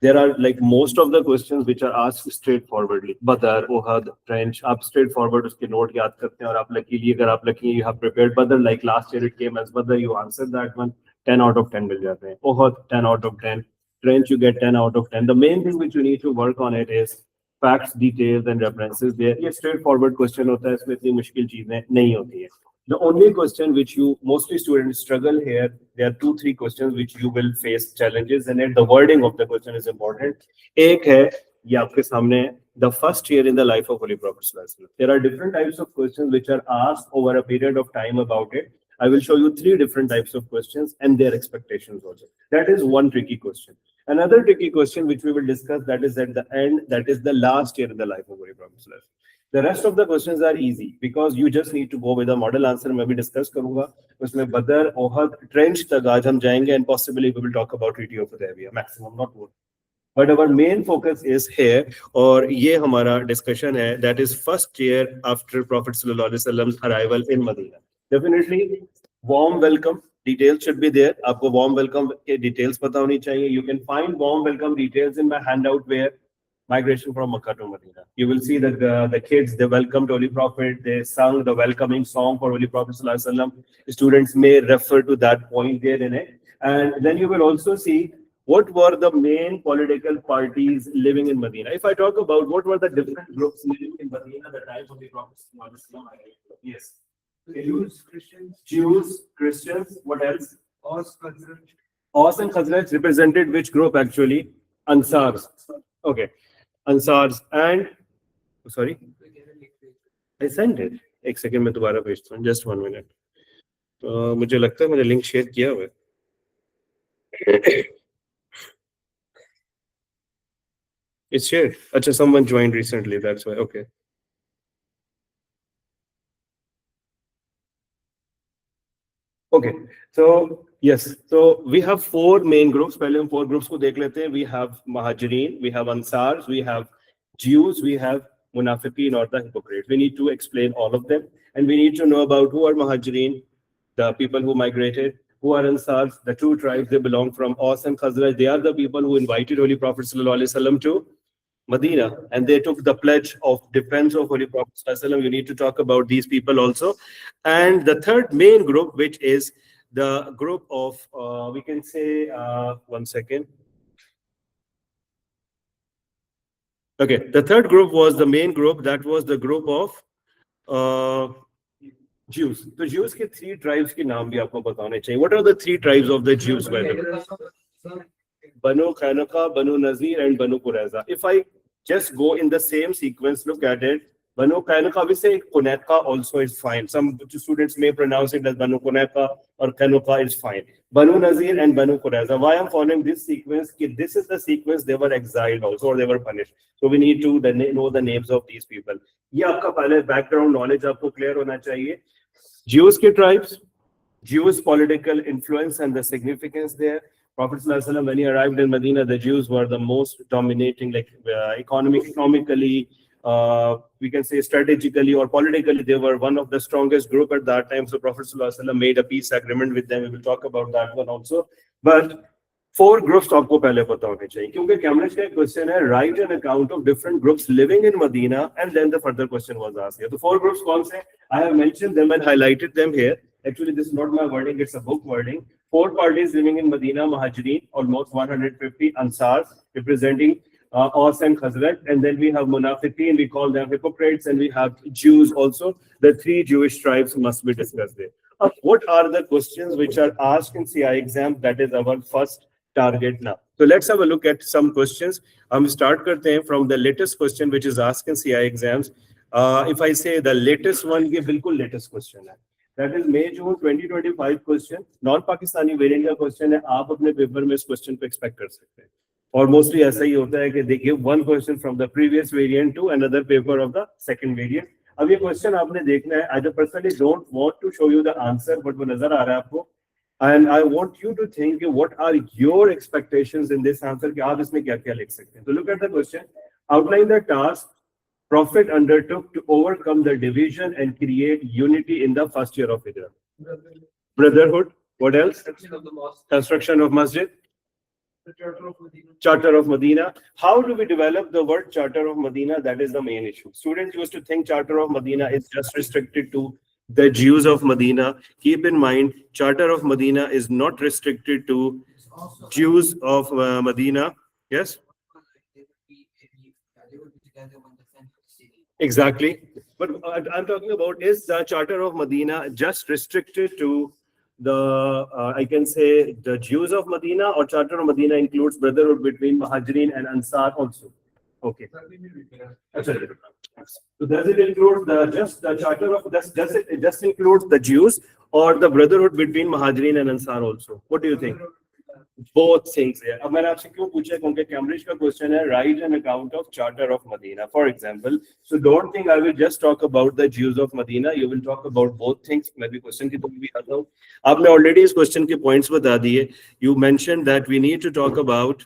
there are like most of the questions which are asked straightforwardly. Badr, Uhud, Trench, आप straightforward उसके note याद करते हैं और आप luckily अगर आप lucky you have prepared Badr like last year it came as Badr, you answered that one, 10 out of 10 मिल जाते हैं. Uhud 10 out of 10, Trench you get 10 out of 10. The main thing which you need to work on it is facts, details and references there. ये straightforward question होता है, इसमें इतनी मुश्किल चीजें नहीं होती है. The only question which you mostly students struggle here, there are 2-3 questions which you will face challenges in it. The wording of the question is important. एक है ये आपके सामने है, the first year in the life of Holy Prophet Sallallahu Alaihi Wasallam. There are different types of questions which are asked over a period of time about it. I will show you 3 different types of questions and their expectations also. That is one tricky question. Another tricky question which we will discuss, that is at the end, that is the last year in the life of Holy Prophet Sallallahu Alaihi Wasallam. The rest of the questions are easy because you just need to go with a model answer. मैं भी discuss करूँगा उसमें बदर, Uhud, trench तक आज हम जाएंगे and possibly we will talk about Treaty of Hudaybiyah maximum, not more. But our main focus is here और ये हमारा discussion है, that is first year after Prophet Sallallahu Alaihi Wasallam's arrival in Medina. Definitely warm welcome details should be there. आपको warm welcome के details पता होनी चाहिए. You can find warm welcome details in my handout where migration from Makkah to Medina. You will see that the kids, they welcomed Holy Prophet, they sung the welcoming song for Holy Prophet Sallallahu Alaihi Wasallam. Students may refer to that point there in it. And then you will also see what were the main political parties living in Medina. If I talk about what were the different groups living in Medina at the time of the Prophet Sallallahu Alaihi Wasallam, yes. Jews, Christians, what else? Aus and Khazraj represented which group actually? Ansars. Okay. Ansars and sorry, I sent it. एक second में दोबारा भेजता हूँ. Just 1 minute. मुझे लगता है मैंने link share किया हुआ है. It's shared. अच्छा, someone joined recently. That's why. Okay. Okay. So yes. So we have 4 main groups. पहले हम 4 groups को देख लेते हैं. We have Muhajirin, we have Ansars, we have Jews, we have Munafiqeen or the hypocrites. We need to explain all of them, and we need to know about who are Muhajirin, the people who migrated, who are Ansars, the 2 tribes they belong from, Aus and Khazraj. They are the people who invited Holy Prophet Sallallahu Alaihi Wasallam to Medina, and they took the pledge of defense of Holy Prophet Sallallahu Alaihi Wasallam. You need to talk about these people also. And the third main group, which is the group of, we can say, 1 second. Okay, the third group was the main group, that was the group of Jews. So Jews के 3 tribes के नाम भी आपको बताने चाहिए. What are the 3 tribes of the Jews? Banu Qaynuqa, Banu Nazir and Banu Qurayza. If I just go in the same sequence, look at it. Banu Qaynuqa, we say Qunayqa also is fine. Some students may pronounce it as Banu Qunayqa or Qaynuqa is fine. Banu Nazir and Banu Qurayza. Why I'm following this sequence? This is the sequence they were exiled also or they were punished. So we need to know the names of these people. ये आपका पहले background knowledge आपको clear होना चाहिए. Jews के tribes, Jews political influence and the significance there. Prophet Sallallahu Alaihi Wasallam, when he arrived in Medina, the Jews were the most dominating, like economically, we can say strategically or politically, they were one of the strongest group at that time. So Prophet Sallallahu Alaihi Wasallam made a peace agreement with them. We will talk about that one also. But 4 groups आपको पहले पता होने चाहिए, क्योंकि कैमरेज का question है, write an account of different groups living in Medina, and then the further question was asked here. The 4 groups कौन से? I have mentioned them and highlighted them here. Actually, this is not my wording; it's a book wording. 4 parties living in Medina: Muhajirin, almost 150; Ansars, representing Aus and Khazraj, and then we have Munafiqeen, we call them hypocrites, and we have Jews also. The 3 Jewish tribes must be discussed there. What are the questions which are asked in CI exam? That is our first target now. So let's have a look at some questions. हम start करते हैं from the latest question which is asked in CI exams. If I say the latest one, ये बिल्कुल latest question है. That is May June 2025 question. Non-Pakistani variant का question है. आप अपने पेपर में इस question को expect कर सकते हैं. और mostly ऐसा ही होता है कि they give one question from the previous variant to another paper of the second variant. अब ये question आपने देखना है. I personally don't want to show you the answer, but वो नजर आ रहा है आपको. And I want you to think what are your expectations in this answer कि आप इसमें क्या क्या लिख सकते हैं. So look at the question. Outline the task Prophet undertook to overcome the division and create unity in the first year of Hijrah. Brotherhood. What else? Construction of the mosque. Construction of masjid. The Charter of Medina. Charter of Medina. How do we develop the word Charter of Medina? That is the main issue. Students used to think Charter of Medina is just restricted to the Jews of Medina. Keep in mind, Charter of Medina is not restricted to Jews of Medina. Yes? Exactly. But what I'm talking about is the Charter of Medina just restricted to the, I can say, the Jews of Medina, or Charter of Medina includes brotherhood between Muhajirin and Ansar also? Okay. Absolutely. So does it include just the Charter of, does it just includes the Jews or the brotherhood between Muhajirin and Ansar also? What do you think? Both things here. अब मैंने आपसे क्यों पूछा, क्योंकि Cambridge का question है write an account of Charter of Medina, for example. So don't think I will just talk about the Jews of Medina. You will talk about both things. मैं भी क्वेश्चन की तरफ भी आता हूँ. आपने already इस क्वेश्चन के points बता दिए. You mentioned that we need to talk about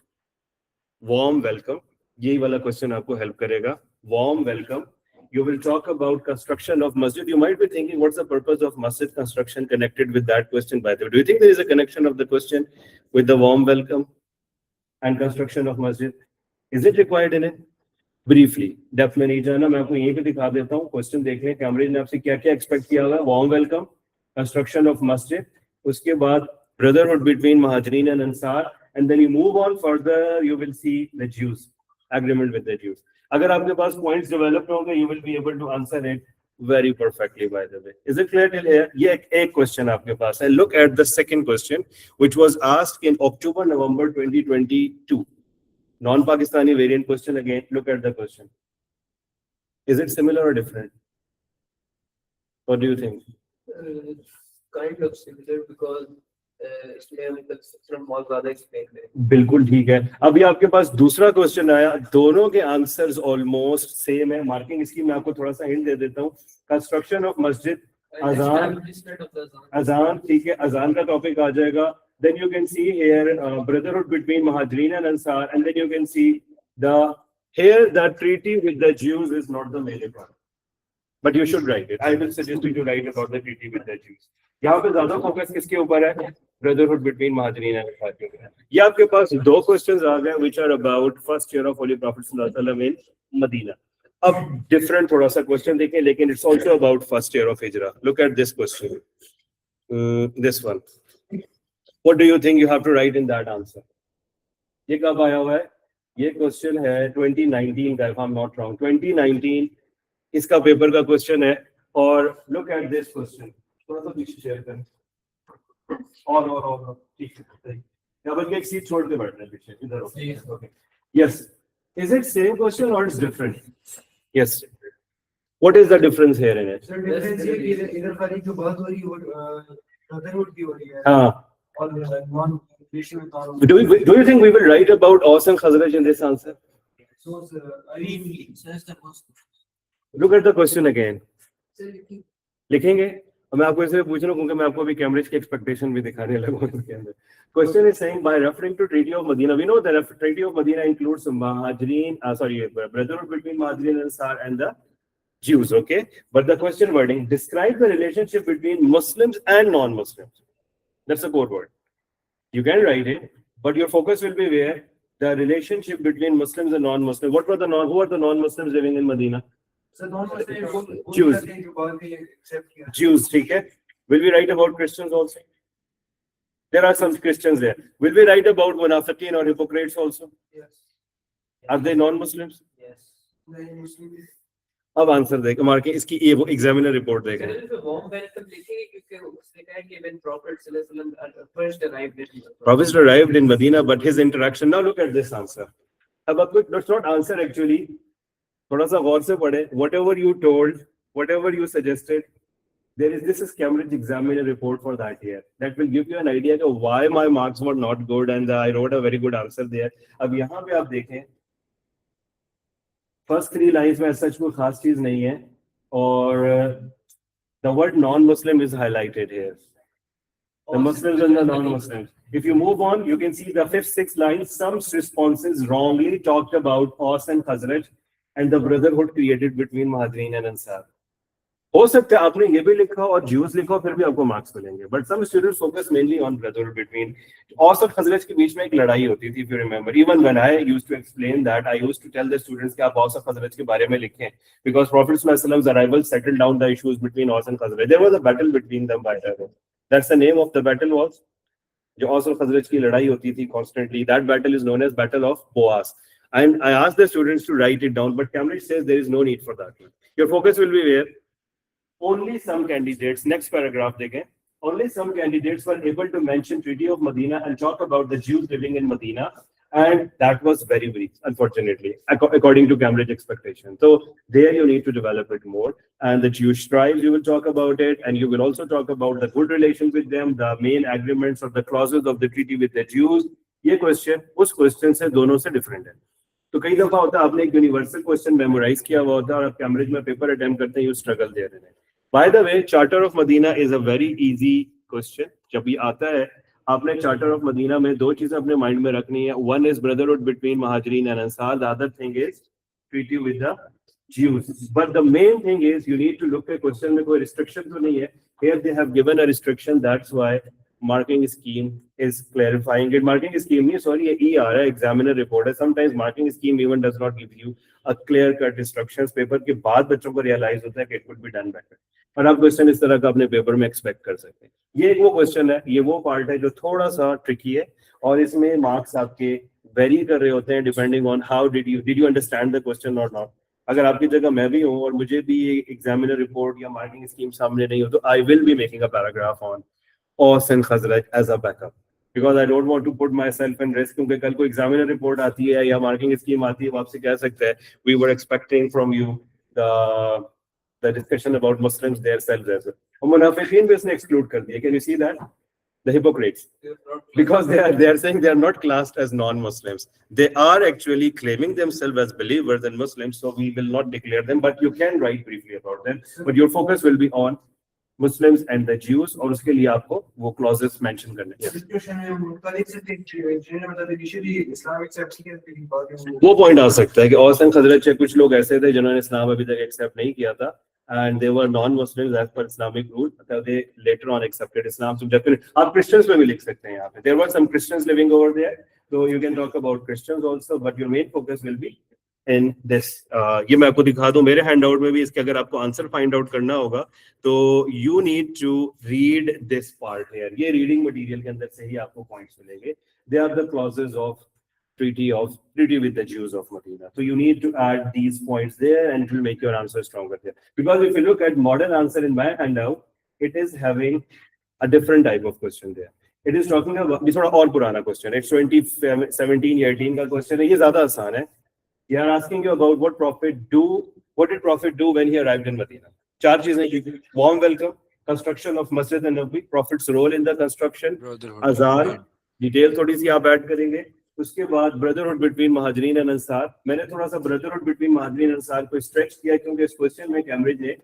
warm welcome. यही वाला क्वेश्चन आपको हेल्प करेगा. Warm welcome. You will talk about construction of masjid. You might be thinking, what's the purpose of masjid construction connected with that question, by the way? Do you think there is a connection of the question with the warm welcome and construction of masjid? Is it required in it? Briefly. Depth में नहीं जाना, मैं आपको यहीं पे दिखा देता हूँ. Question देख लें, कैम्ब्रिज ने आपसे क्या क्या expect किया हुआ है. Warm welcome, construction of masjid. उसके बाद brotherhood between Muhajirin and Ansar. And then you move on further, you will see the Jews. Agreement with the Jews. अगर आपके पास points developed होंगे, you will be able to answer it very perfectly, by the way. Is it clear till here? ये एक question आपके पास है. Look at the second question, which was asked in October, November 2022. Non-Pakistani variant question again. Look at the question. Is it similar or different? What do you think? Kind of similar because इसमें हम construction बहुत ज़्यादा explain करें. बिल्कुल ठीक है. अभी आपके पास दूसरा क्वेश्चन आया, दोनों के आंसर्स ऑलमोस्ट सेम है. मार्किंग इसकी मैं आपको थोड़ा सा हिंट दे देता हूँ. कंस्ट्रक्शन ऑफ मस्जिद, अजान, ठीक है, अजान का टॉपिक आ जाएगा. Then you can see here brotherhood between Muhajirin and Ansar, and then you can see the treaty with the Jews is not the major part, but you should write it. I will suggest you to write about the treaty with the Jews. यहाँ पे ज्यादा focus किसके ऊपर है? Brotherhood between Muhajirin and Ansar. ये आपके पास दो questions आ गए which are about first year of Holy Prophet sallallahu alaihi wasallam in Medina. अब different थोड़ा सा question देखें, लेकिन it's also about first year of Hijrah. Look at this question. This one. What do you think you have to write in that answer? ये कब आया हुआ है? ये question है 2019 का, if I'm not wrong. 2019 इसका पेपर का question है. और look at this question. थोड़ा सा पीछे शेयर करें. और ठीक है. या बल्कि एक सीट छोड़ के बैठना है पीछे इधर. Okay. Yes. Is it same question or it's different? Yes. What is the difference here in it? Sir difference ये इधर वाली जो बात हो रही है ब्रदरहुड की हो रही है. हाँ. और नॉन रेशियो में Do you think we will write about Aus and Khazraj in this answer? So Look at the question again. लिखेंगे. मैं आपको इसलिए पूछ रहा हूँ क्योंकि मैं आपको अभी कैम्ब्रिज की एक्सपेक्टेशन भी दिखाने लगा हूँ उसके अंदर. Question is saying by referring to Treaty of Medina, we know that Treaty of Medina includes brotherhood between Muhajirin and Ansar and the Jews, okay? But the question wording, describe the relationship between Muslims and non-Muslims. That's a core word. You can write it, but your focus will be where? The relationship between Muslims and non-Muslims. Who are the non-Muslims living in Medina? Jews. Jews, ठीक है. Will we write about Christians also? There are some Christians there. Will we write about munafiqeen or hypocrites also? Yes. Are they non-Muslims? Yes. अब answer देगा, marking इसकी examiner report देगा. Prophet arrived in Medina, but his interaction. Now look at this answer. अब let's not answer actually. थोड़ा सा गौर से पढ़े. Whatever you told, whatever you suggested, this is Cambridge examiner report for that year. That will give you an idea of why my marks were not good and I wrote a very good answer there. अब यहाँ पे आप देखें, first 3 lines में सच कोई खास चीज नहीं है, और the word non-Muslim is highlighted here. The Muslims and the non-Muslims. If you move on, you can see the 5th, 6th line. Some responses wrongly talked about Aus and Khazraj and the brotherhood created between Muhajirin and Ansar. हो सकता है आपने ये भी लिखा और Jews लिखा फिर भी आपको मार्क्स मिलेंगे, but some students focus mainly on brotherhood between Aws और खजरज के बीच में एक लड़ाई होती थी, if you remember. Even when I used to explain that, I used to tell the students कि आप औस और खजरज के बारे में लिखें, बिकॉज़ प्रॉफिट सल्लल्लाहु अलैहि वसल्लम's arrival settled down the issues between Aws and Khazraj. There was a battle between them, by the way. That's the name of the battle was, जो औस और खजरज की लड़ाई होती थी constantly. That battle is known as Battle of Boas. And I asked the students to write it down, but Cambridge says there is no need for that. Your focus will be where only some candidates, next paragraph again, only some candidates were able to mention Treaty of Medina and talk about the Jews living in Medina, and that was very brief, unfortunately, according to Cambridge expectation. So there you need to develop it more, and the Jewish tribes you will talk about it, and you will also talk about the good relations with them, the main agreements or the clauses of the treaty with the Jews. ये question उस question से दोनों से different है. तो कई दफा होता है आपने एक यूनिवर्सल क्वेश्चन मेमोराइज किया हुआ होता है और आप कैम्ब्रिज में पेपर अटेम्प्ट करते हैं, you struggle there in it. By the way, charter of Medina is a very easy question. जब ये आता है, आपने चार्टर ऑफ मदीना में दो चीजें अपने माइंड में रखनी है. One is brotherhood between Muhajireen and Ansar, the other thing is treaty with the Jews. But the main thing is you need to look at question में कोई restriction तो नहीं है. Here they have given a restriction, that's why marking scheme is clarifying it. Marking scheme नहीं, sorry, ये E आ रहा है, examiner report है. Sometimes marking scheme even does not give you a clear cut instructions. Paper के बाद बच्चों को realize होता है कि it could be done better. और आप क्वेश्चन इस तरह का अपने पेपर में एक्सपेक्ट कर सकते हैं. ये वो क्वेश्चन है, ये वो पार्ट है जो थोड़ा सा ट्रिकी है और इसमें मार्क्स आपके वेरी कर रहे होते हैं depending on how did you understand the question और नॉट. अगर आपकी जगह मैं भी हूँ और मुझे भी एग्जामिनर रिपोर्ट या मार्किंग स्कीम सामने नहीं हो, तो I will be making a paragraph on Aws and Khazraj as a backup, because I don't want to put myself in risk. क्योंकि कल को एग्जामिनर रिपोर्ट आती है या मार्किंग स्कीम आती है, वो आपसे कह सकते हैं we were expecting from you the discussion about Muslims themselves as well. और मुनाफिकीन भी इसने exclude कर दिया. Can you see that? The hypocrites, because they are saying they are not classed as non-Muslims. They are actually claiming themselves as believers and Muslims, so we will not declare them. But you can write briefly about them. But your focus will be on Muslims and the Jews, और उसके लिए आपको वो clauses mention करने हैं. वो point आ सकता है कि औस एंड खजरज से कुछ लोग ऐसे थे जिन्होंने इस्लाम अभी तक एक्सेप्ट नहीं किया था, and they were non-Muslims as per Islamic rule. They later on accepted Islam. So definitely, आप Christians में भी लिख सकते हैं यहाँ पे. There were some Christians living over there, so you can talk about Christians also. But your main focus will be in this. ये मैं आपको दिखा दूँ मेरे handout में भी. इसके अगर आपको आंसर find out करना होगा, तो you need to read this part here. ये reading material के अंदर से ही आपको points मिलेंगे. They are the clauses of treaty with the Jews of Medina. So you need to add these points there, and it will make your answer stronger there. Because if you look at modern answer in my handout, it is having a different type of question there. It is talking about this थोड़ा और पुराना question. It's 2017 या 18 का question है. ये ज़्यादा आसान है. They are asking you about what did Prophet do when he arrived in Medina? चार चीजें: warm welcome, construction of Masjid an-Nabawi, Prophet's role in the construction, azan, detail थोड़ी सी आप ऐड करेंगे. उसके बाद brotherhood between Muhajireen and Ansar. मैंने थोड़ा सा brotherhood between Muhajireen and Ansar को स्ट्रेच किया क्योंकि इस क्वेश्चन में कैम्ब्रिज ने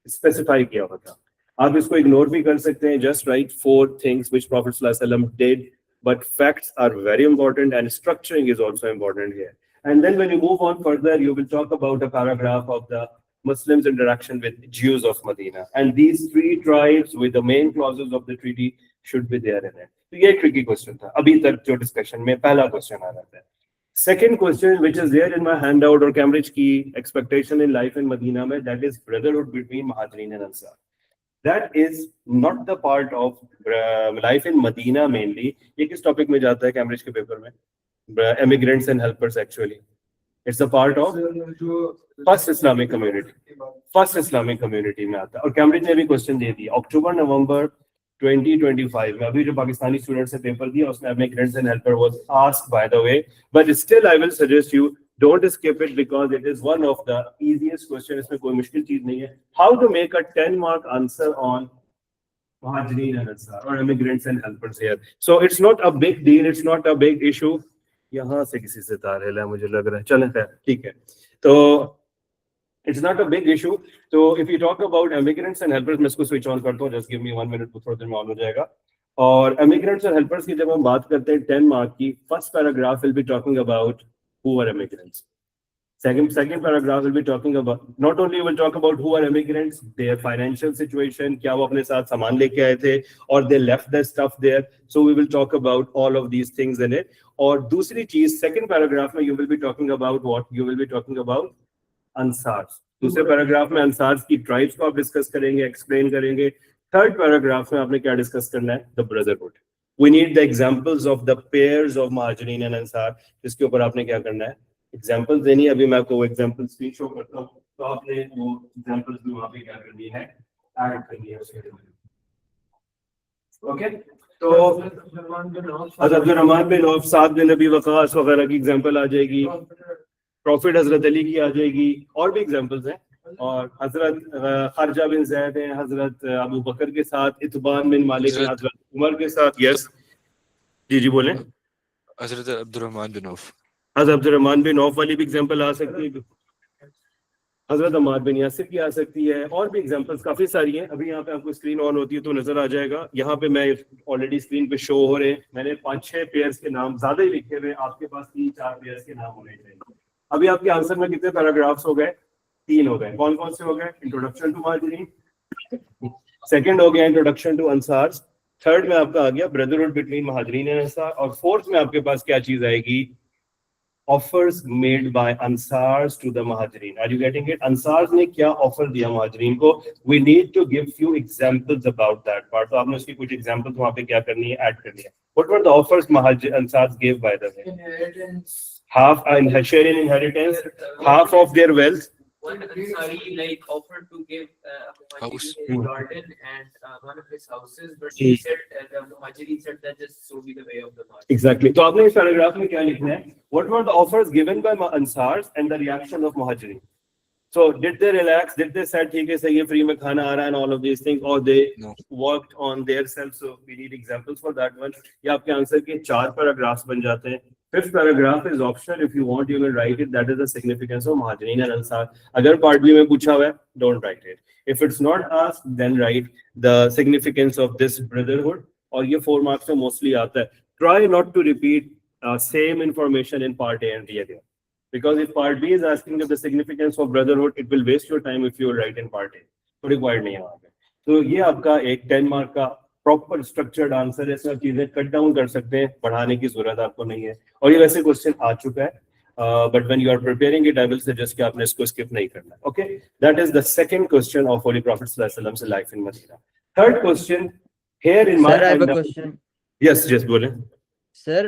स्पेसिफाई किया हुआ था. आप इसको इग्नोर भी कर सकते हैं. Just right 4 things which Prophet sallallahu alaihi wasallam did, but facts are very important and structuring is also important here. And then when you move on further, you will talk about a paragraph of the Muslims' interaction with Jews of Medina, and these 3 tribes with the main clauses of the treaty should be there in it. तो ये tricky question था अभी तक जो discussion में पहला question आ रहा था. Second question which is there in my handout और कैम्ब्रिज की expectation in life in Medina में, that is brotherhood between Muhajireen and Ansar. That is not the part of life in Medina mainly. ये किस topic में जाता है Cambridge के paper में? Immigrants and helpers. Actually it's a part of first Islamic community में आता है. और कैम्ब्रिज ने भी क्वेश्चन दे दिया अक्टूबर-नवंबर 2025 में. अभी जो पाकिस्तानी स्टूडेंट से पेपर दिया उसमें immigrants and helper was asked by the way, but still I will suggest you don't skip it because it is one of the easiest question. इसमें कोई मुश्किल चीज नहीं है. How to make a 10 mark answer on Muhajireen and Ansar और immigrants and helpers here. So it's not a big deal, it's not a big issue. यहाँ से किसी से तार हिला मुझे लग रहा है. चलें खैर ठीक है. तो it's not a big issue. So if you talk about immigrants and helpers, मैं इसको switch on करता हूँ. Just give me 1 minute to थोड़ी देर में ऑन हो जाएगा. और immigrants और helpers की जब हम बात करते हैं 10 मार्क की, first paragraph will be talking about who are immigrants. Second paragraph will be talking about, not only will talk about who are immigrants, their financial situation, क्या वो अपने साथ सामान लेके आए थे, or they left their stuff there. So we will talk about all of these things in it. और दूसरी चीज, second paragraph में you will be talking about what? You will be talking about Ansars. दूसरे paragraph में Ansars की tribes को आप discuss करेंगे, explain करेंगे. Third paragraph में आपने क्या discuss करना है? The brotherhood. We need the examples of the pairs of Muhajirin and Ansar. जिसके ऊपर आपने क्या करना है? एग्जाम्पल्स देनी है। अभी मैं आपको वो एग्जाम्पल स्क्रीन शो करता हूँ, तो आपने वो एग्जाम्पल्स भी वहां पे क्या करनी है, ऐड करनी है उसके लिए। ओके, तो अब्दुल रहमान बिन औफ, साद बिन अबी वकास वगैरह की एग्जाम्पल आ जाएगी, प्रॉफिट हजरत अली की आ जाएगी, और भी एग्जाम्पल्स हैं। और हजरत खारजा बिन ज़ैद हैं हजरत अबू बकर के साथ, इत्बान बिन मालिक हजरत उमर के साथ। यस जी बोलें। हजरत अब्दुल रहमान बिन of, Hazrat Abdul Rahman bin of वाली भी एग्जाम्पल आ सकती है, हजरत अम्मार बिन यासिर की आ सकती है, और भी एग्जाम्पल्स काफी सारी हैं। अभी यहाँ पे आपको स्क्रीन ऑन होती है तो नजर आ जाएगा। यहाँ पे मैं ऑलरेडी स्क्रीन पे शो हो रहे हैं, मैंने 5-6 पेयर्स के नाम ज्यादा ही लिखे हुए, आपके पास 3-4 पेयर्स के नाम होने चाहिए। अभी आपके आंसर में कितने पैराग्राफ्स हो गए? 3 हो गए। कौन कौन से हो गए? इंट्रोडक्शन टू मुहाजिरीन, सेकंड हो गया इंट्रोडक्शन टू अंसार, थर्ड में आपका आ गया ब्रदरहुड बिटवीन मुहाजिरीन एंड अंसार, और फोर्थ में आपके पास क्या चीज आएगी? offers made by Ansars to the Muhajirin. Are you getting it? Ansars ने क्या offer दिया मुहाजिरीन को? We need to give few examples about that part. तो आपने उसकी कुछ examples वहाँ पे क्या करनी है, add करनी है. What were the offers Ansars gave, by the way? Inheritance. Half share in inheritance, half of their wealth. One Ansari like offered to give House. Muhajiri his garden and one of his houses, but he said the Muhajiri said that just so be the way of the Muhajiri. Exactly. तो आपने इस paragraph में क्या लिखना है? What were the offers given by Ansars and the reaction of Muhajirin? So did they relax? Did they say ठीक है सही है, फ्री में खाना आ रहा है and all of these things, or they worked on their self? So we need examples for that one. ये आपके आंसर के 4 पैराग्राफ्स बन जाते हैं। Fifth paragraph is optional. If you want, you will write it. That is the significance of Muhajirin and Ansar. अगर part B में पूछा हुआ है, don't write it. If it's not asked, then write the significance of this brotherhood. और ये 4 marks में mostly आता है. Try not to repeat same information in part A and B again. Because if part B is asking you the significance of brotherhood, it will waste your time if you write in part A. तो required नहीं है वहाँ पे. तो ये आपका एक 10 mark का प्रॉपर स्ट्रक्चर्ड आंसर है। सब चीजें कट डाउन कर सकते हैं, पढ़ाने की जरूरत आपको नहीं है। और ये वैसे क्वेश्चन आ चुका है, but when you are preparing it, I will suggest कि आपने इसको स्किप नहीं करना। Okay, that is the second question of holy prophet सल्लल्लाहु अलैहि वसल्लम से life in Medina. Third question here in my, sir, I have a question. Yes बोलें सर,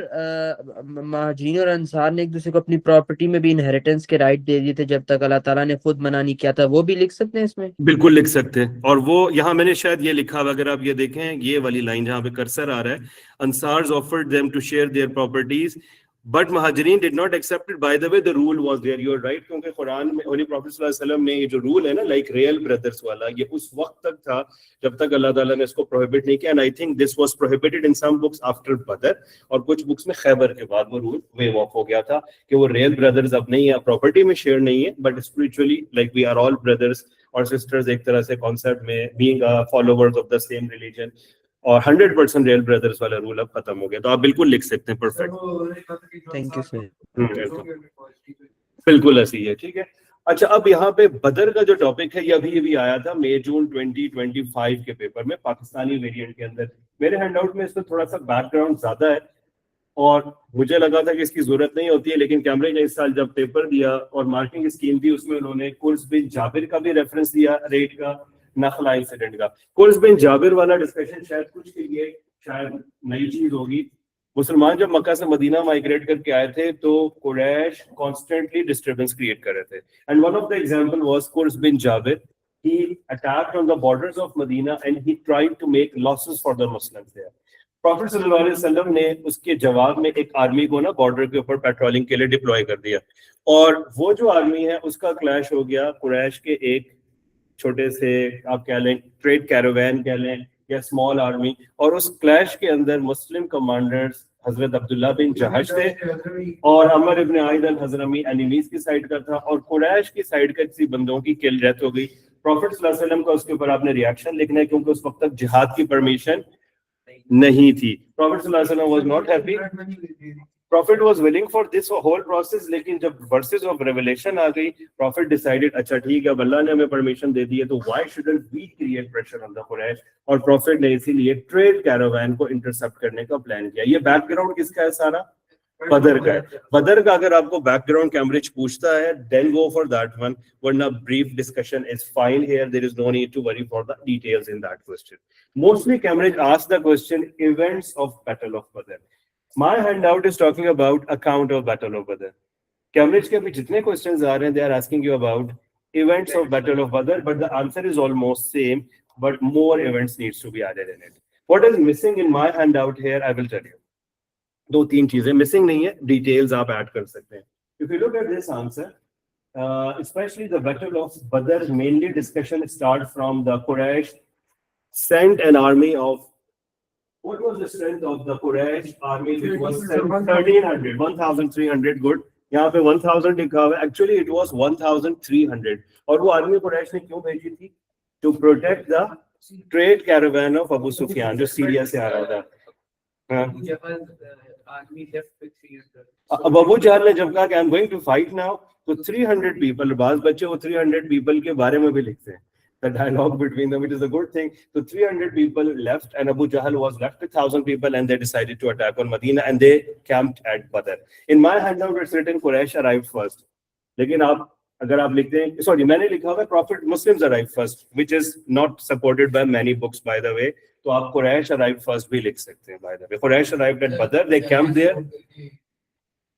महाजिन और अंसार ने एक दूसरे को अपनी प्रॉपर्टी में भी इनहेरिटेंस के राइट दे दिए थे जब तक अल्लाह ताला ने खुद मना नहीं किया था, वो भी लिख सकते हैं इसमें? बिल्कुल लिख सकते हैं। और वो यहाँ मैंने शायद ये लिखा हुआ, अगर आप ये देखें ये वाली लाइन जहाँ पे कर्सर आ रहा है, Ansars offered them to share their properties but Muhajireen did not accept it. By the way the rule was there, you are right, क्योंकि कुरान में होली प्रॉफेट सल्लल्लाहु अलैहि वसल्लम में ये जो रूल है ना, लाइक रियल ब्रदर्स वाला, ये उस वक्त तक था जब तक अल्लाह ताला ने इसको प्रोहिबिट नहीं किया। And I think this was prohibited in some books after Badr, और कुछ बुक्स में खैबर के बाद वो रूल वेव ऑफ हो गया था कि वो रियल ब्रदर्स अब नहीं है, प्रॉपर्टी में शेयर नहीं है, but spiritually like we are all brothers और सिस्टर्स एक तरह से कॉन्सेप्ट में, being followers of the same religion, और 100% रियल ब्रदर्स वाला रूल अब खत्म हो गया। तो आप बिल्कुल लिख सकते हैं। Perfect, thank you sir. बिल्कुल ऐसी है, ठीक है। अच्छा, अब यहाँ पे बदर का जो टॉपिक है, ये अभी आया था मई-जून 2025 के पेपर में, पाकिस्तानी वेरिएंट के अंदर। मेरे हैंडआउट में इसमें थोड़ा सा बैकग्राउंड ज्यादा है और मुझे लगा था कि इसकी जरूरत नहीं होती है, लेकिन कैमरे ने इस साल जब पेपर दिया और मार्किंग स्कीम थी, उसमें उन्होंने कुर्स बिन जाबिर का भी रेफरेंस दिया, रेट का, नखला इंसिडेंट का। कुर्स बिन जाबिर वाला डिस्कशन शायद कुछ के लिए शायद नई चीज होगी। मुसलमान जब मक्का से मदीना माइग्रेट करके आए थे तो कुरैश कॉन्स्टेंटली डिस्टर्बेंस क्रिएट कर रहे थे, and one of the example was Kurz bin Jabir. He attacked on the borders of Medina and he tried to make losses for the Muslims there. Prophet सल्लल्लाहु अलैहि वसल्लम ने उसके जवाब में एक आर्मी को ना बॉर्डर के ऊपर पेट्रोलिंग के लिए डिप्लॉय कर दिया, और वो जो आर्मी है उसका क्लैश हो गया कुरैश के एक छोटे से, आप कह लें ट्रेड कैरावान कह लें या स्मॉल आर्मी, और उस क्लैश के अंदर मुस्लिम कमांडर्स हजरत अब्दुल्ला बिन जहश थे और अमर इब्न आइद अल हजरमी एनिमीज की साइड का था, और कुरैश की साइड का किसी बंदों की किल डेथ हो गई। प्रॉफिट सल्लल्लाहु अलैहि वसल्लम का उसके ऊपर आपने रिएक्शन लिखना है, क्योंकि उस वक्त तक जिहाद की परमिशन नहीं थी। प्रॉफिट सल्लल्लाहु अलैहि वसल्लम was not happy. Prophet was willing for this whole process, लेकिन जब verses of revelation आ गई, Prophet decided, अच्छा ठीक है, अब अल्लाह ने हमें permission दे दी है, तो why shouldn't we create pressure on the Quraysh? और Prophet ने इसीलिए trade caravan को intercept करने का plan किया. ये background किसका है सारा? बदर का है. बदर का अगर आपको background Cambridge पूछता है, then go for that one. वरना brief discussion is fine here. There is no need to worry for the details in that question. Mostly Cambridge asked the question events of Battle of Badr. My handout is talking about account of Battle of Badr. Cambridge के भी जितने questions आ रहे हैं, they are asking you about events of Battle of Badr, but the answer is almost same, but more events needs to be added in it. What is missing in my handout here, I will tell you. दो तीन चीजें missing नहीं है, details आप add कर सकते हैं. If you look at this answer, especially the Battle of Badr, mainly discussion starts from the Quraysh sent an army of. What was the strength of the Quraysh army? It was 1300, 1300. Good. यहाँ पे 1000 लिखा हुआ है. Actually, it was 1300. और वो army Quraysh ने क्यों भेजी थी? To protect the trade caravan of Abu Sufyan, जो सीरिया से आ रहा था. Army left with 300. अब अबू जहल ने जब कहा कि I'm going to fight now, तो 300 people, बाज बच्चे वो 300 people के बारे में भी लिखते हैं. The dialogue between them, which is a good thing. So 300 people left, and Abu Jahl was left with 1,000 people, and they decided to attack on Medina, and they camped at Badr. In my handout, it's written Quraysh arrived first. लेकिन आप अगर आप लिखते हैं, sorry, मैंने लिखा हुआ Prophet Muslims arrived first, which is not supported by many books, by the way. तो आप Quraysh arrived first भी लिख सकते हैं, by the way. Quraysh arrived at Badr, they camped there.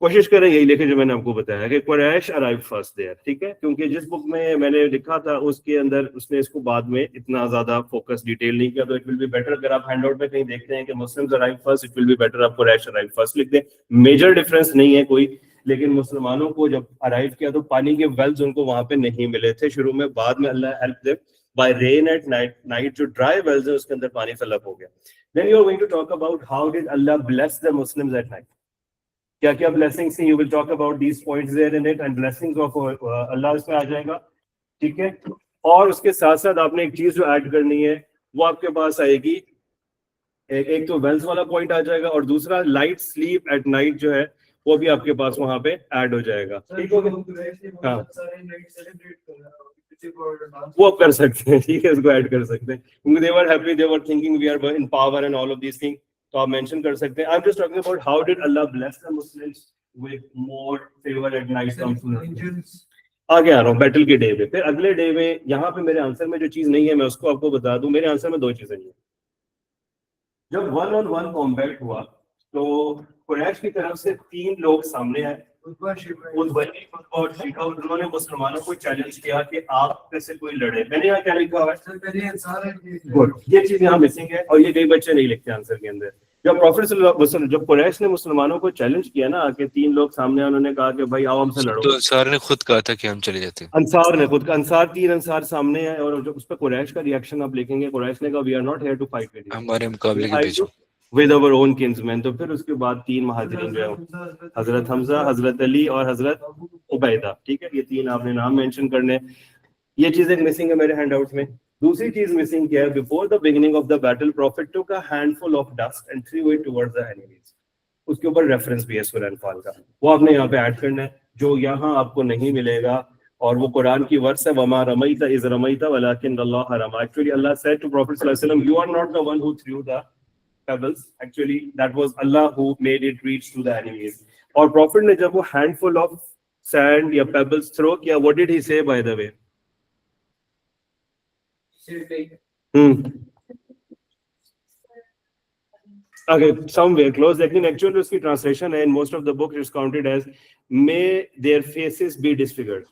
कोशिश करें यही लिखे जो मैंने आपको बताया कि Quraysh arrived first there, ठीक है, क्योंकि जिस बुक में मैंने लिखा था उसके अंदर उसने इसको बाद में इतना ज्यादा फोकस डिटेल नहीं किया, तो इट विल बी बेटर अगर आप हैंडआउट में कहीं देखते हैं कि Muslims arrive first, it will be better आप Quraysh अराइव फर्स्ट लिख दें. मेजर डिफरेंस नहीं है कोई, लेकिन मुसलमानों को जब अराइव किया तो पानी के वेल्स उनको वहां पे नहीं मिले थे शुरू में, बाद में Allah help them by rain at night जो ड्राई वेल्स है उसके अंदर पानी फिल अप हो गया. Then you are going to talk about how did Allah bless the Muslims at night. क्या क्या ब्लेसिंग्स थी, you will talk about these points there in it, and blessings of Allah इसमें आ जाएगा, ठीक है. और उसके साथ साथ आपने एक चीज जो ऐड करनी है वो आपके पास आएगी, एक तो वेल्स वाला पॉइंट आ जाएगा, और दूसरा लाइट स्लीप एट नाइट जो है वो भी आपके पास वहां पे ऐड हो जाएगा. ठीक हो गया? हाँ, वो आप कर सकते हैं, ठीक है, इसको ऐड कर सकते हैं, क्योंकि they were happy, they were thinking we are in power and all of these things, तो आप मेंशन कर सकते हैं. I am just talking about how did Allah bless the Muslims with more favour at night comes to them. आगे आ रहा हूँ battle के डे पे. फिर अगले डे में यहाँ पे मेरे आंसर में जो चीज नहीं है मैं उसको आपको बता दूं. मेरे आंसर में दो चीजें नहीं है. जब 1-on-1 कॉम्बैट हुआ तो कुरैश की तरफ से 3 लोग सामने आए, और उन्होंने मुसलमानों को चैलेंज किया कि आप में से कोई लड़े. मैंने यहाँ क्या लिखा हुआ है? गुड. ये चीज यहाँ मिसिंग है, और ये कई बच्चे नहीं लिखते आंसर के अंदर. जब प्रॉफिट जब कुरैश ने मुसलमानों को चैलेंज किया ना आके, 3 लोग सामने, उन्होंने कहा कि भाई आओ हमसे लड़ो, तो अंसार ने खुद कहा था कि हम चले जाते हैं. अंसार ने खुद का, अंसार 3 अंसार सामने है, और जब उस पर कुरैश का रिएक्शन आप लिखेंगे, कुरैश ने कहा we are not here to fight with you, हमारे मुकाबले के भेजो विद आवर ओन किंसमैन. तो फिर उसके बाद 3 महाजिरीन जो है, हजरत हमजा, हजरत अली और हजरत उबैदा, ठीक है, ये 3 आपने नाम मेंशन करने. ये चीज एक मिसिंग है मेरे हैंडआउट में. दूसरी चीज मिसिंग क्या है? Before the beginning of the battle profit took a handful of dust and through it towards the enemies. उसके ऊपर रेफरेंस भी है सूरह अनफाल का, वो आपने यहाँ पे ऐड करना है, जो यहाँ आपको नहीं मिलेगा. और वो कुरान की वर्स है, वमा रमैता इज़ रमैता वलाकिन अल्लाह रमा. Actually Allah said to prophet सल्लल्लाहु अलैहि वसल्लम, you are not the one who threw the pebbles, actually that was Allah who made it reach to the enemies. और prophet ने जब वो handful of sand या pebbles throw किया, what did he say by the way? Okay, somewhere close, लेकिन actually उसकी translation है in most of the books is counted as may their faces be disfigured.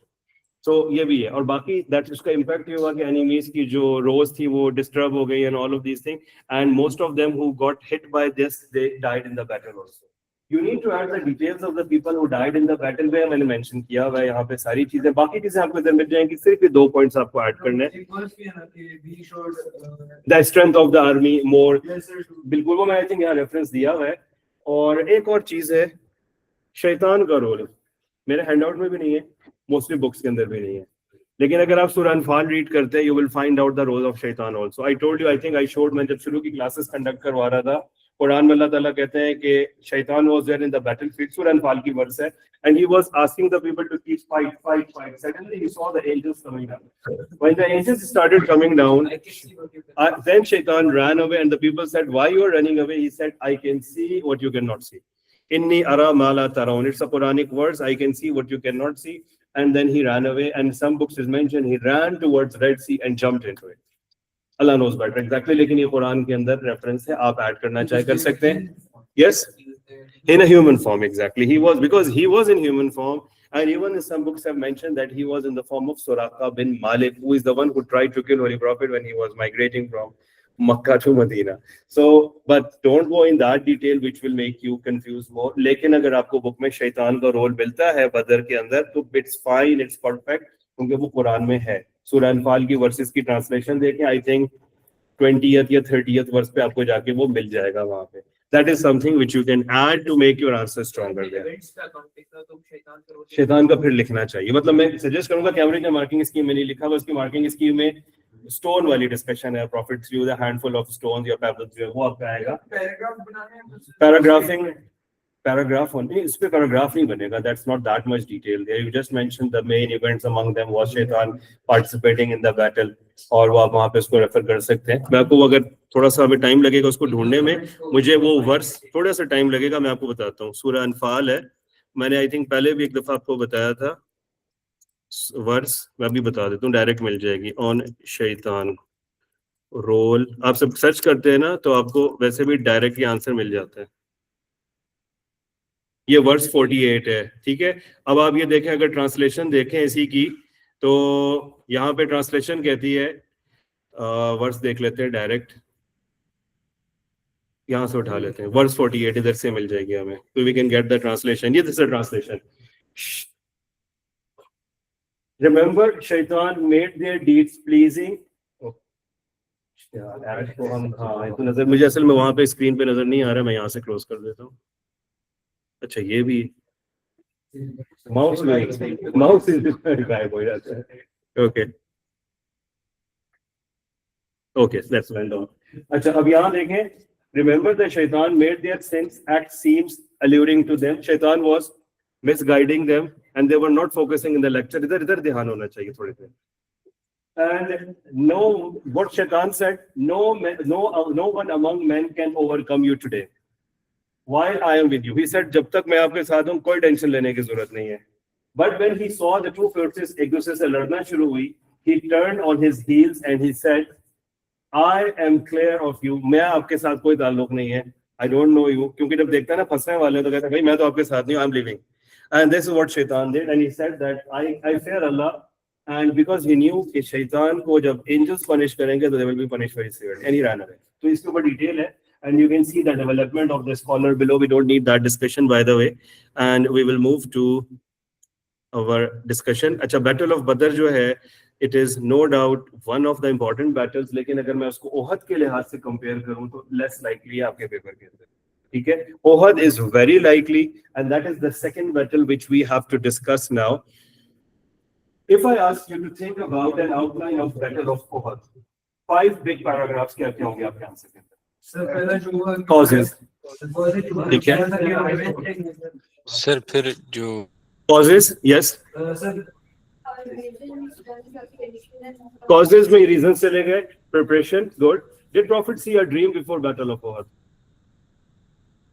तो ये भी है. और बाकी दैट उसका इम्पैक्ट ये हुआ कि एनिमीज की जो रोज थी वो डिस्टर्ब हो गई, and all of these thing, and most of them who got hit by this they died in the battle also. You need to add the details of the people who died in the battle. में मैंने mention किया हुआ है यहाँ पे सारी चीजें, बाकी चीजें आपको इधर मिल जाएंगी. सिर्फ ये 2 पॉइंट्स आपको ऐड करने हैं. The strength of the army more, बिल्कुल वो मैं आई थिंक यहाँ रेफरेंस दिया हुआ है. और एक और चीज है, शैतान का रोल मेरे हैंडआउट में भी नहीं है, मोस्टली बुक्स के अंदर भी नहीं है, लेकिन अगर आप सूरह अनफाल रीड करते हैं you will find out the role of शैतान also. I told you, I think I showed, मैं जब शुरू की क्लासेस कंडक्ट करवा रहा था कुरान में अल्लाह ताला कहते हैं कि शैतान was there in the battlefield, सूरह अनफाल की वर्स है, and he was asking the people to keep fight. Suddenly he saw the angels coming down. When the angels started coming down, I can see what you can. then Shaitan ran away, and the people said, "Why you are running away?" He said, "I can see what you cannot see. Inni ara ma la taraun." It's a Quranic verse. I can see what you cannot see. And then he ran away. And some books is mentioned he ran towards Red Sea and jumped into it. Allah knows better exactly. लेकिन ये कुरान के अंदर reference है. आप add करना चाहे कर सकते हैं. Yes, in a human form, exactly. He was, because he was in human form. And even some books have mentioned that he was in the form of Suraka bin Malik, who is the one who tried to kill Holy Prophet when he was migrating from Makkah to Medina. So, but don't go in that detail, which will make you confused more. लेकिन अगर आपको book में शैतान का role मिलता है बदर के अंदर, तो it's fine, it's perfect, क्योंकि वो कुरान में है. सूरह अनफाल की वर्सेस की ट्रांसलेशन देखें, I think 20th या 30th वर्स पे आपको जाके वो मिल जाएगा वहां पे. That is something which you can add to make your answer stronger there. Events का account देखना तो शैतान का रोल- शैतान का फिर लिखना चाहिए. मतलब मैं सजेस्ट करूंगा कैमरे के मार्किंग स्कीम में नहीं लिखा हुआ, उसकी मार्किंग स्कीम में स्टोन वाली डिस्कशन है. Profits use a handful of stones या पेबल्स, जो है वो आपका आएगा. पैराग्राफ बनाने हैं तो- पैराग्राफिंग, पैराग्राफ नहीं, इस पे पैराग्राफ नहीं बनेगा. That's not that much detail there. You just mention the main events among them was शैतान पार्टिसिपेटिंग इन द बैटल, और वो आप वहां पे उसको रेफर कर सकते हैं. मैं आपको अगर थोड़ा सा अभी टाइम लगेगा उसको ढूंढने में, मुझे वो वर्स थोड़ा सा टाइम लगेगा, मैं आपको बताता हूँ. सूरह अनफाल है, मैंने आई थिंक पहले भी एक दफा आपको बताया था वर्स, मैं अभी बता देता हूँ, डायरेक्ट मिल जाएगी. ऑन शैतान रोल आप सब सर्च करते हैं ना, तो आपको वैसे भी डायरेक्ट आंसर मिल जाता है. ये वर्स 48 है, ठीक है. अब आप ये देखें, अगर ट्रांसलेशन देखें इसी की, तो यहाँ पे ट्रांसलेशन कहती है, वर्स देख लेते हैं डायरेक्ट, यहाँ से उठा लेते हैं. वर्स 48 इधर से मिल जाएगी हमें, तो we can get the translation. ये दिस ट्रांसलेशन. रिमेंबर शैतान मेड देयर डीड्स प्लीजिंग. यार को हम, हाँ तो नजर मुझे असल में वहां पे स्क्रीन पे नजर नहीं आ रहा, मैं यहाँ से क्लोज कर देता हूँ. अच्छा ये भी माउस गायब हो जाता है. Okay okay, that's well done. अच्छा अब यहाँ देखें, रिमेंबर द शैतान made their sins act seems alluring to them. शैतान was misguiding them and they were not focusing in the lecture. इधर ध्यान होना चाहिए थोड़े से. And no, what Shaitan said, no one among men can overcome you today while I am with you. He said, जब तक मैं आपके साथ हूँ कोई टेंशन लेने की जरूरत नहीं है. But when he saw the two forces एक दूसरे से लड़ना शुरू हुई, he turned on his heels and he said, I am clear of you. मैं आपके साथ कोई ताल्लुक नहीं है. I don't know you. क्योंकि जब देखता है ना फंसने वाले, तो कहता है भाई मैं तो आपके साथ नहीं हूँ, I'm leaving. And this is what Shaitan did. And he said that I fear Allah. And because he knew कि शैतान को जब angels punish करेंगे, तो they will be punished very severely. And he ran away. तो इसके ऊपर detail है. And you can see the development of the scholar below. We don't need that discussion, by the way. And we will move to our discussion. अच्छा, Battle of Badr जो है, it is no doubt one of the important battles. लेकिन अगर मैं उसको ओहद के लिहाज से compare करूँ, तो less likely है आपके पेपर के अंदर. ठीक है, Uhud is very likely, and that is the second battle which we have to discuss now. If I ask you to think about an outline of Battle of Uhud, 5 big paragraphs क्या क्या होंगे आपके answer के अंदर? Causes. ठीक है. Sir फिर जो Causes, yes. Causes में reasons चले गए. Preparation, good. Did Prophet see a dream before Battle of Uhud?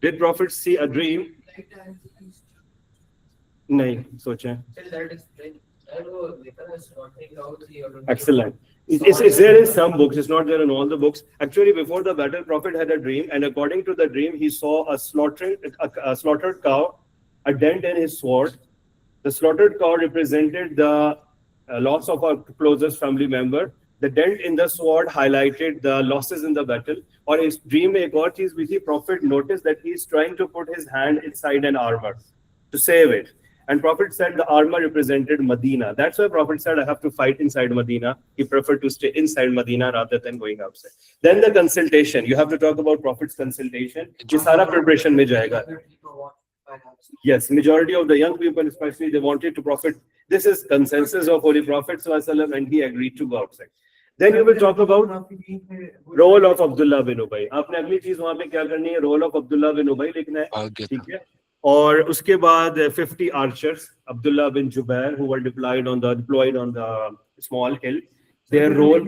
Did Prophet see a dream? नहीं सोचें. Excellent. It's there in some books. It's not there in all the books. Actually, before the battle, Prophet had a dream, and according to the dream, he saw a slaughtered cow, a dent in his sword. The slaughtered cow represented the loss of our closest family member. The dent in the sword highlighted the losses in the battle. और इस dream में एक और चीज भी थी. Prophet noticed that he is trying to put his hand inside an armor to save it. And Prophet said the armor represented Medina. That's why Prophet said, I have to fight inside Medina. He preferred to stay inside Medina rather than going outside. Then the consultation. You have to talk about Prophet's consultation. ये सारा preparation में जाएगा. Yes, majority of the young people, especially, they wanted to Prophet. This is consensus of Holy Prophet ﷺ, and he agreed to go outside. Then you will talk about role of Abdullah bin Ubay. आपने अगली चीज वहां पे क्या करनी है, role of Abdullah bin Ubay लिखना है, आगे ठीक है. और उसके बाद 50 archers, Abdullah bin Jubair, who were deployed on the small hill. Their role,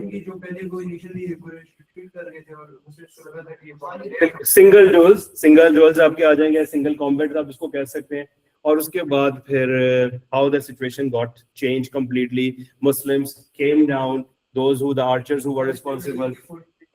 single duels आपके आ जाएंगे, single combat आप इसको कह सकते हैं. और उसके बाद फिर how the situation got changed completely. Muslims came down, those who the archers who were responsible.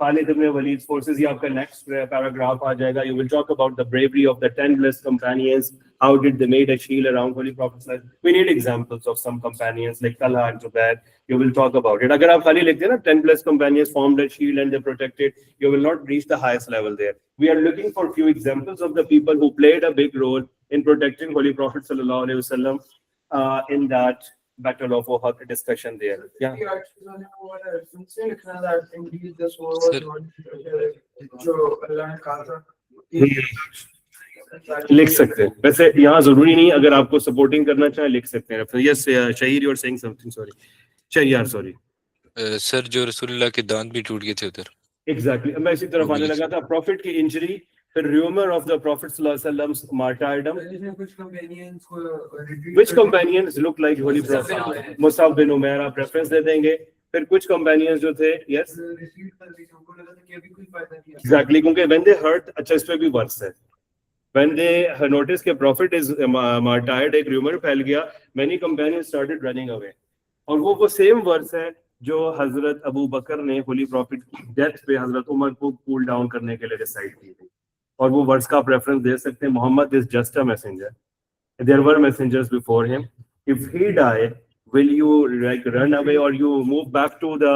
Khalid ibn Walid's forces, ये आपका next paragraph आ जाएगा. You will talk about the bravery of the 10 blessed companions. How did they made a shield around Holy Prophet? We need examples of some companions like Talha and Zubair. You will talk about it. अगर आप खाली लिखते हैं ना 10 blessed companions formed a shield and they protected, you will not reach the highest level there. We are looking for few examples of the people who played a big role in protecting Holy Prophet sallallahu alaihi wasallam in that Battle of Uhud discussion there. Yeah. लिख सकते हैं, वैसे यहाँ जरूरी नहीं, अगर आपको supporting करना चाहे लिख सकते हैं. Yes Shaheer, you are saying something. Sorry Shahryar, sorry sir जो रसूलुल्लाह के दांत भी टूट गए थे उधर. एग्जैक्टली, मैं इसी तरफ आने लगा था. प्रॉफिट की इंजरी, फिर rumor of the Prophet sallallahu alaihi wasallam's martyrdom. Which companions look like Holy Prophet? Mus'ab bin Umair, आप रेफरेंस दे देंगे. फिर कुछ companions जो थे, yes, exactly, क्योंकि when they heard, अच्छा इस पे भी वर्स है. When they noticed कि Prophet is martyred, एक rumor फैल गया, many companions started running away. और वो same वर्स है जो हजरत अबू बकर ने होली प्रॉफिट की डेथ पे हजरत उमर को कूल डाउन करने के लिए डिसाइड की थी. और वो वर्ड्स का आप रेफरेंस दे सकते हैं. Muhammad is just a messenger, there were messengers before him. If he died, will you like run away or you move back to the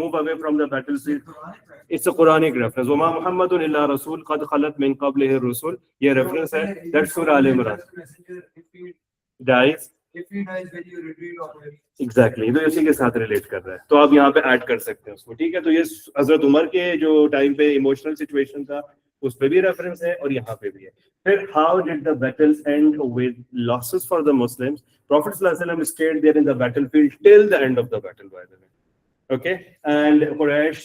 move away from the battlefield? It's a Quranic reference. وما محمد إلا رسول قد خلت من قبله الرسل. ये reference है, that's Surah Al-Imran. Dies. Exactly, तो इसी के साथ relate कर रहा है, तो आप यहाँ पे ऐड कर सकते हैं उसको. ठीक है, तो ये हजरत उमर के जो टाइम पे इमोशनल सिचुएशन था उस पे भी रेफरेंस है और यहाँ पे भी है. फिर how did the battles end with losses for the Muslims? Prophet सल्लल्लाहु अलैहि वसल्लम stayed there in the battlefield till the end of the battle, by the way. Okay, and Quraysh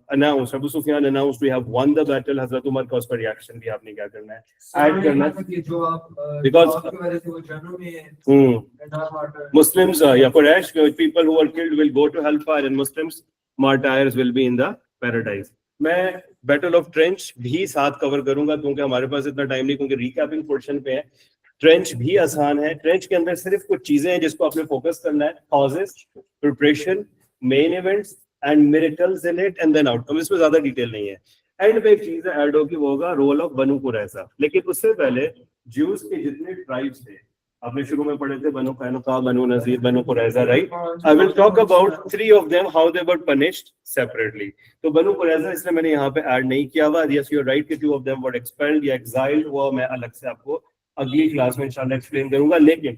announced, Abu Sufyan announced we have won the battle. Hazrat Umar का उस पर reaction भी आपने क्या करना है, add करना है, because Muslims, Quraysh people who were killed will go to hellfire and Muslims martyrs will be in the paradise. मैं Battle of Trench भी साथ कवर करूंगा क्योंकि हमारे पास इतना टाइम नहीं, क्योंकि रिकैपिंग पोर्शन पे है. ट्रेंच भी आसान है. ट्रेंच के अंदर सिर्फ कुछ चीजें हैं जिसको आपने फोकस करना है, causes, preparation, main events and miracles in it and then outcome. इसमें ज्यादा डिटेल नहीं है. एंड पे एक चीज ऐड होगी, वो होगा रोल ऑफ बनु कुरैज़ा. लेकिन उससे पहले ज्यूज के जितने ट्राइब्स थे, आपने शुरू में पढ़े थे Banu Qaynuqa, Banu Nadir, Banu Qurayza, right? I will talk about 3 of them, how they were punished separately. तो बनु कुरैज़ा इसलिए मैंने यहाँ पे ऐड नहीं किया हुआ. यस, यू आर राइट कि 2 of them were expelled या exiled, वो मैं अलग से आपको अगली क्लास में इंशाल्लाह एक्सप्लेन करूंगा. लेकिन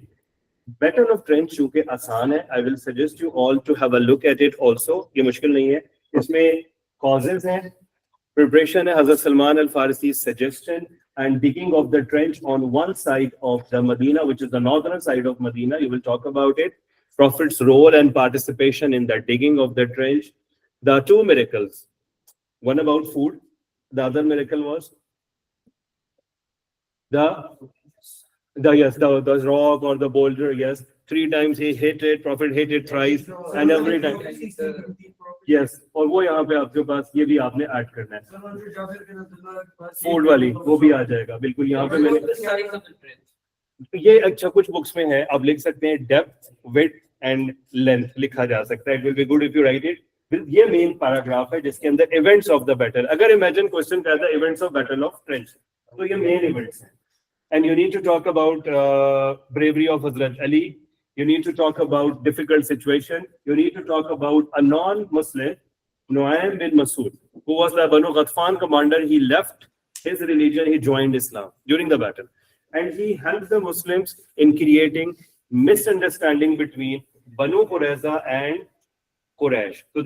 बैटल ऑफ ट्रेंच चूंकि आसान है, I will suggest you all to have a look at it also. ये मुश्किल नहीं है. इसमें कॉजेस हैं, प्रिपरेशन है, हजरत सलमान अल फारसी suggestion and digging of the trench on one side of the Medina, which is the northern side of Medina. You will talk about it. Prophet's role and participation in the digging of the trench. The 2 miracles, one about food, the other miracle was the rock or the boulder. Yes, 3 times he hit it. Prophet hit it thrice, and every time. Yes, और वो यहाँ पे आपके पास ये भी आपने add करना है. फूड वाली वो भी आ जाएगा बिल्कुल. यहाँ पे मैंने ये अच्छा कुछ बुक्स में है, आप लिख सकते हैं डेप्थ, विड्थ एंड लेंथ लिखा जा सकता है. It will be good if you right it. ये मेन पैराग्राफ है जिसके अंदर इवेंट्स ऑफ द बैटल. अगर इमेजिन क्वेश्चन कहता है events of battle of trench, तो ये मेन इवेंट्स हैं. And you need to talk about bravery of Hazrat Ali. You need to talk about difficult situation. You need to talk about a non-Muslim, Nu'aym bin Mas'ud, who was the Banu Ghatfan commander. He left his religion, he joined Islam during the battle. And he helped the Muslims in creating misunderstanding between Banu Qurayza and Quraysh. So